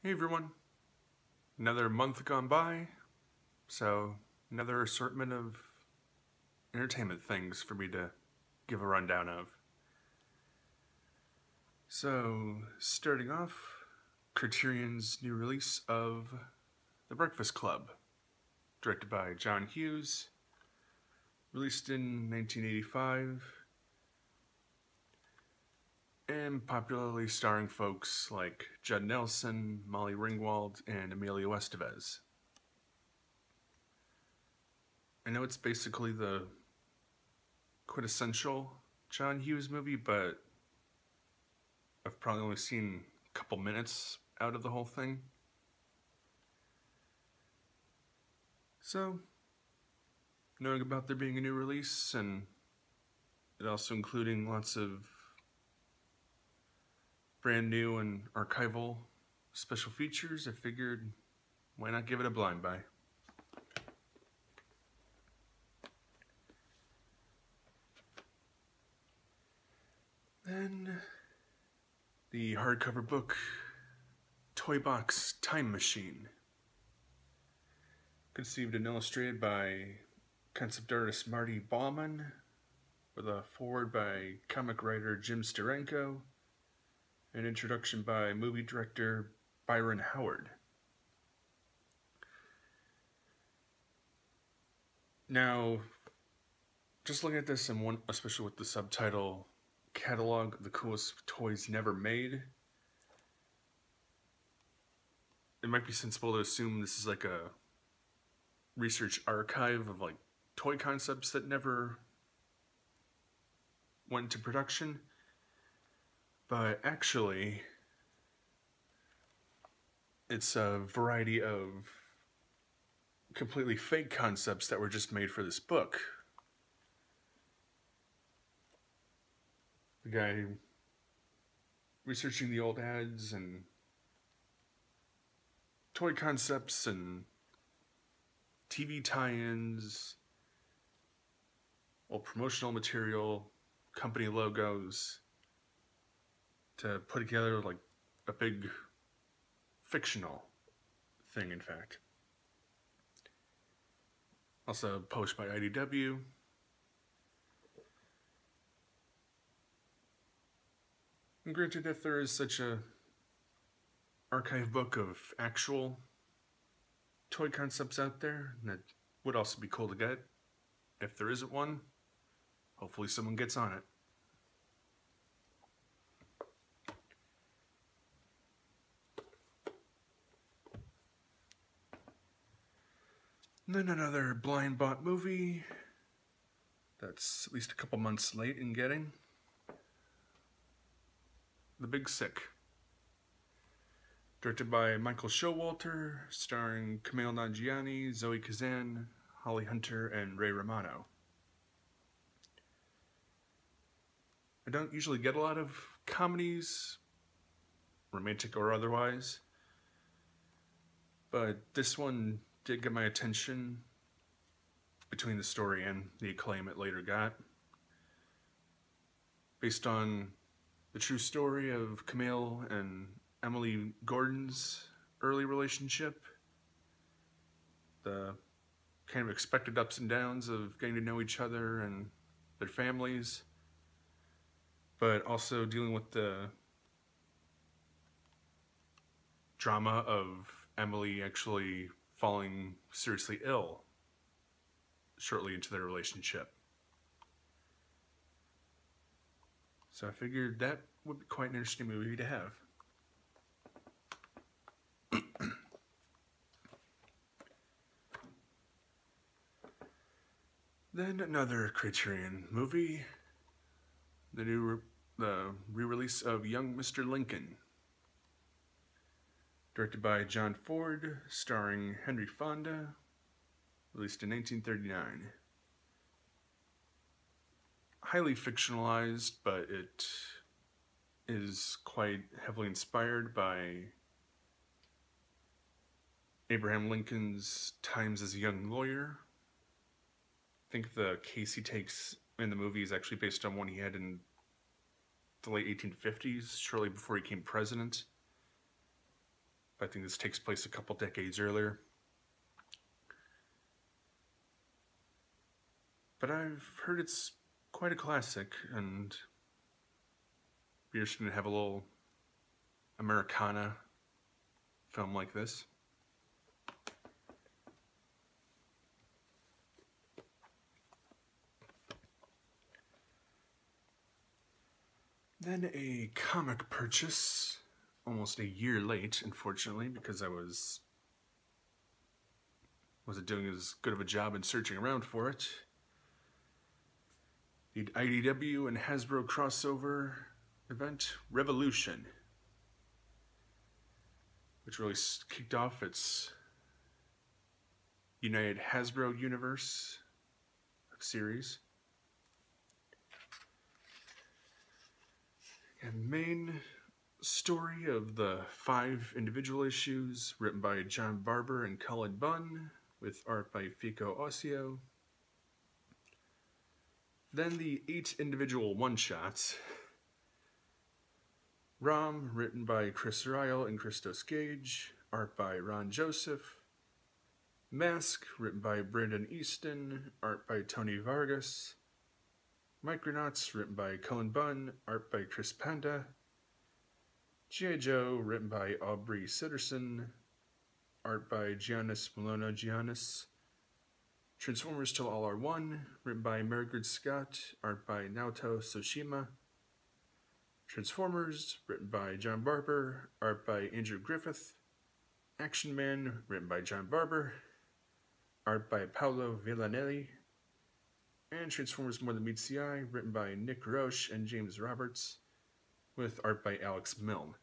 Hey everyone, another month gone by, so another assortment of entertainment things for me to give a rundown of. So, starting off, Criterion's new release of The Breakfast Club, directed by John Hughes, released in 1985, and popularly starring folks like Judd Nelson, Molly Ringwald, and Emilio Estevez. I know it's basically the quintessential John Hughes movie, but I've probably only seen a couple minutes out of the whole thing. So, knowing about there being a new release and it also including lots of brand new and archival special features, I figured why not give it a blind buy. Then the hardcover book Toy Box Time Machine, conceived and illustrated by concept artist Marty Bauman, with a foreword by comic writer Jim Steranko, an introduction by movie director Byron Howard. Now, just looking at this, and especially with the subtitle Catalog of the Coolest Toys Never Made, it might be sensible to assume this is like a research archive of like toy concepts that never went into production. But actually, it's a variety of completely fake concepts that were just made for this book. The guy researching the old ads and toy concepts and TV tie-ins, old promotional material, company logos, to put together like a big fictional thing, in fact. Also published by IDW. And granted, if there is such a archive book of actual toy concepts out there, that would also be cool to get. If there isn't one, hopefully someone gets on it. And then another blind bought movie that's at least a couple months late in getting. The Big Sick. Directed by Michael Showalter, starring Kumail Nanjiani, Zoe Kazan, Holly Hunter, and Ray Romano. I don't usually get a lot of comedies, romantic or otherwise, but this one did get my attention between the story and the acclaim it later got. Based on the true story of Camille and Emily Gordon's early relationship, the kind of expected ups and downs of getting to know each other and their families, but also dealing with the drama of Emily actually falling seriously ill shortly into their relationship. So I figured that would be quite an interesting movie to have. Then another Criterion movie, the re-release of Young Mr. Lincoln, directed by John Ford, starring Henry Fonda, released in 1939. Highly fictionalized, but it is quite heavily inspired by Abraham Lincoln's times as a young lawyer. I think the case he takes in the movie is actually based on one he had in the late 1850s, shortly before he became president. I think this takes place a couple decades earlier. But I've heard it's quite a classic, and be interesting to have a little Americana film like this. Then a comic purchase, almost a year late, unfortunately, because I wasn't doing as good of a job in searching around for it. The IDW and Hasbro crossover event, Revolution, which really kicked off its United Hasbro universe series. And main story of the 5 individual issues, written by John Barber and Colin Bunn, with art by Fico Ossio. Then the 8 individual one-shots. Rom, written by Chris Ryall and Christos Gage, art by Ron Joseph. Mask, written by Brandon Easton, art by Tony Vargas. Micronauts, written by Colin Bunn, art by Chris Panda. G.I. Joe, written by Aubrey Sitterson, art by Giannis Malono Giannis. Transformers Till All Are One, written by Margaret Scott, art by Naoto Soshima. Transformers, written by John Barber, art by Andrew Griffith. Action Man, written by John Barber, art by Paolo Villanelli. And Transformers More Than Meets the Eye, written by Nick Roche and James Roberts, with art by Alex Milne.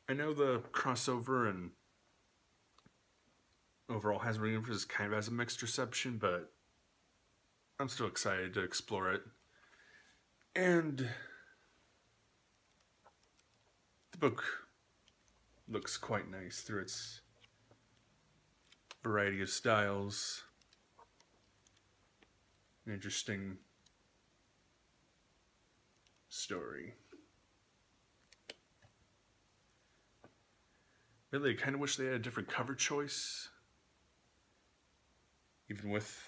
I know the crossover and overall Hasbro Universe kind of has a mixed reception, but I'm still excited to explore it. And the book looks quite nice through its variety of styles. An interesting story. Really, I kind of wish they had a different cover choice. Even with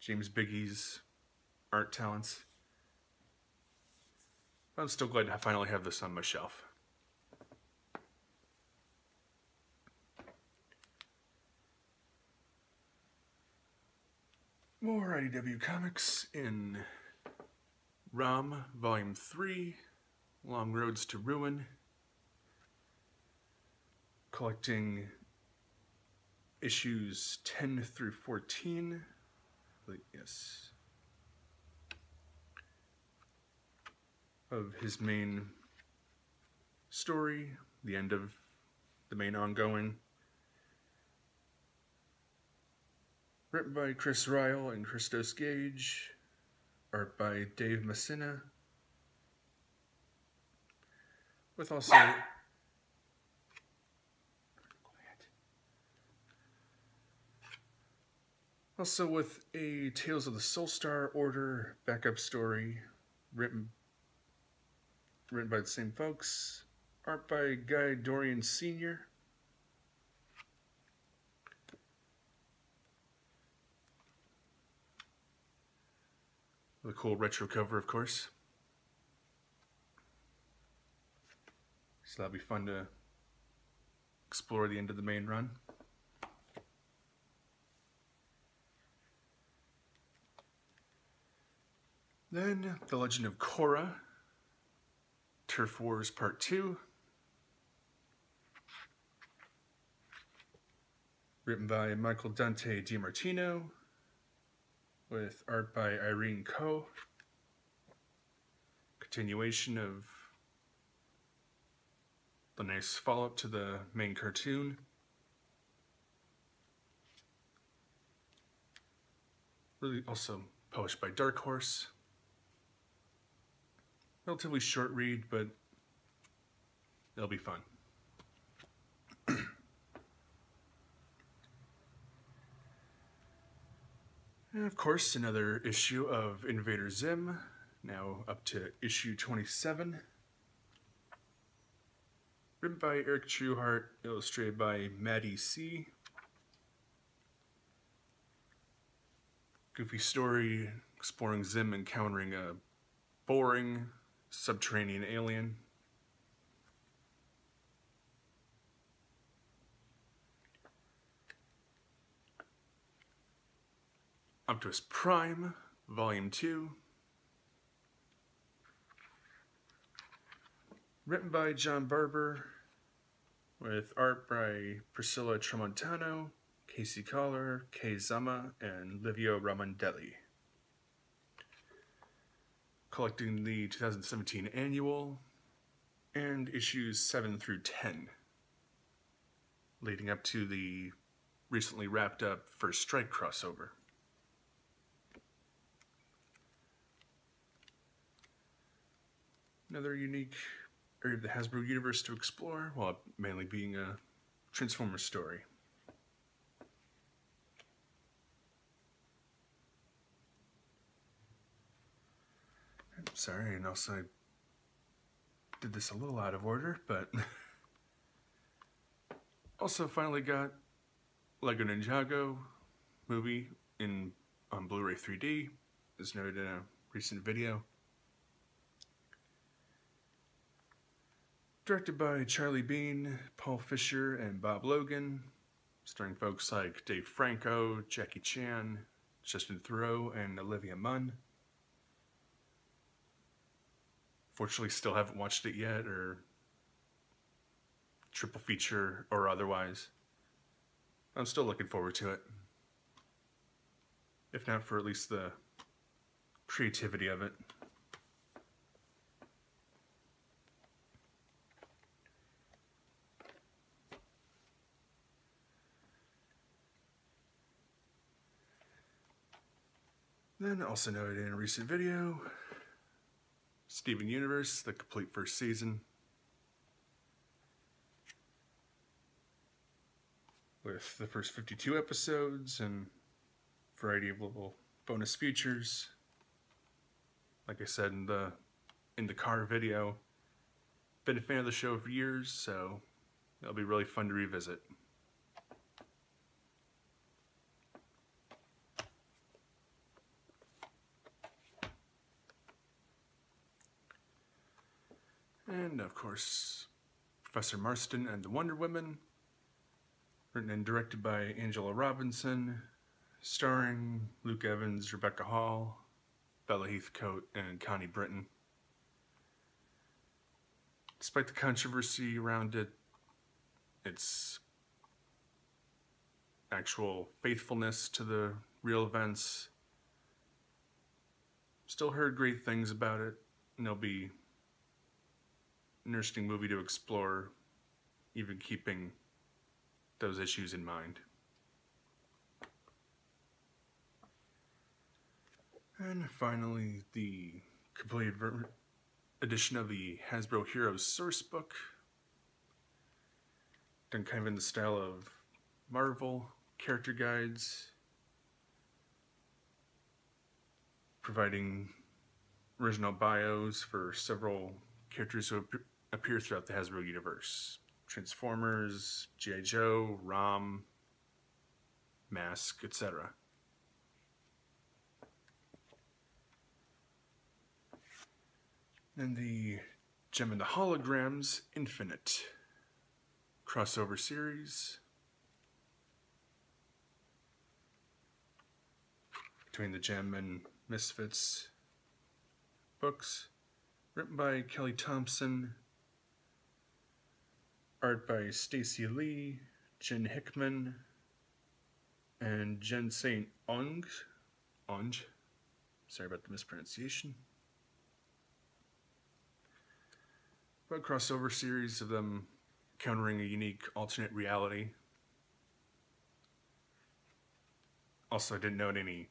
James Biggie's art talents. But I'm still glad to finally have this on my shelf. More IDW comics in Rom, Volume 3, Long Roads to Ruin. Collecting issues 10 through 14. Yes. Of his main story, the end of the main ongoing. Written by Chris Ryall and Christos Gage. Art by Dave Messina. With also with a Tales of the Soulstar Order backup story written by the same folks. Art by Guy Dorian Sr. With a cool retro cover, of course. So that'll be fun to explore the end of the main run. Then, The Legend of Korra, Turf Wars Part 2. Written by Michael Dante DiMartino, with art by Irene Coe. Continuation of the nice follow-up to the main cartoon. Really also published by Dark Horse. Relatively short read, but it'll be fun. And of course, another issue of Invader Zim, now up to issue 27. Written by Eric Trueheart, illustrated by Maddie C. Goofy story exploring Zim encountering a boring subterranean alien. Optimus Prime, Volume 2. Written by John Barber, with art by Priscilla Tramontano, Casey Collar, Kay Zama, and Livio Ramondelli. Collecting the 2017 annual and issues 7 through 10, leading up to the recently wrapped up First Strike crossover. Another unique area of the Hasbro universe to explore, while mainly being a Transformers story. I'm sorry, and also I did this a little out of order, but also finally got Lego Ninjago movie on Blu-ray 3D, as noted in a recent video. Directed by Charlie Bean, Paul Fisher, and Bob Logan, starring folks like Dave Franco, Jackie Chan, Justin Theroux, and Olivia Munn. Fortunately, still haven't watched it yet, or triple feature or otherwise. I'm still looking forward to it. If not for at least the creativity of it. Then, also noted in a recent video, Steven Universe, the complete first season, with the first 52 episodes and a variety of little bonus features. Like I said in the car video, been a fan of the show for years, so it'll be really fun to revisit. And, of course, Professor Marston and the Wonder Women, written and directed by Angela Robinson, starring Luke Evans, Rebecca Hall, Bella Heathcote, and Connie Britton. Despite the controversy around it, its actual faithfulness to the real events, still heard great things about it, and it'll be an interesting movie to explore, even keeping those issues in mind. And finally, the completed edition of the Hasbro Heroes source book, done kind of in the style of Marvel character guides, providing original bios for several characters who appear throughout the Hasbro universe. Transformers, G.I. Joe, Rom, Mask, etc. And the Jem and the Holograms Infinite crossover series between the Jem and Misfits books, written by Kelly Thompson, art by Stacy Lee, Jen Hickman, and Jen St. Onge. Sorry about the mispronunciation. But a crossover series of them encountering a unique alternate reality. Also, I didn't note any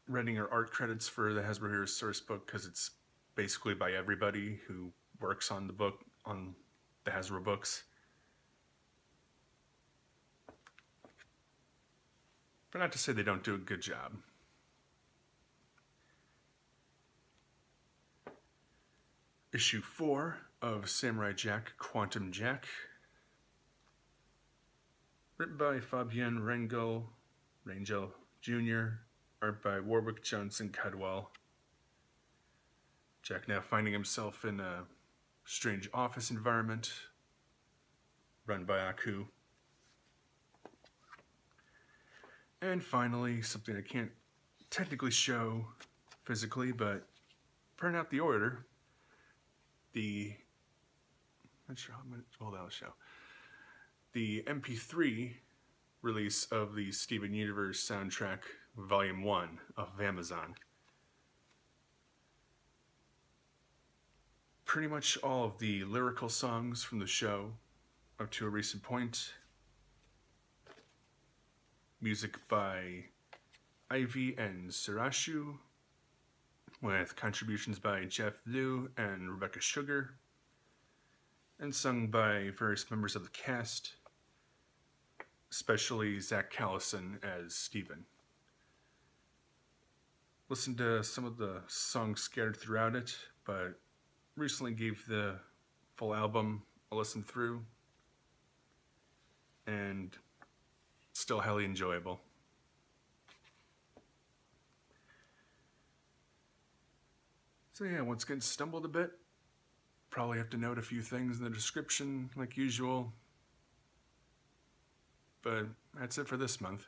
writing or art credits for the Hasbro Heroes source book because it's basically by everybody who works on the book, on the Hasbro books. But not to say they don't do a good job. Issue 4 of Samurai Jack Quantum Jack. Written by Fabian Rangel Jr., art by Warwick Johnson Cadwell. Jack now finding himself in a strange office environment run by Aku. And finally, something I can't technically show physically, but print out the order. Not sure how much, well, that'll show. The MP3 release of the Steven Universe soundtrack, Volume 1 of Amazon. Pretty much all of the lyrical songs from the show up to a recent point. Music by Ivy and Surashu, with contributions by Jeff Liu and Rebecca Sugar, and sung by various members of the cast, especially Zach Callison as Steven. Listened to some of the songs scattered throughout it, but recently gave the full album a listen through, and still highly enjoyable. So yeah, once again, stumbled a bit. Probably have to note a few things in the description, like usual. But that's it for this month.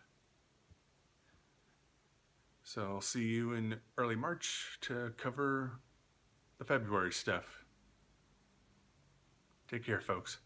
So I'll see you in early March to cover the February stuff. Take care, folks.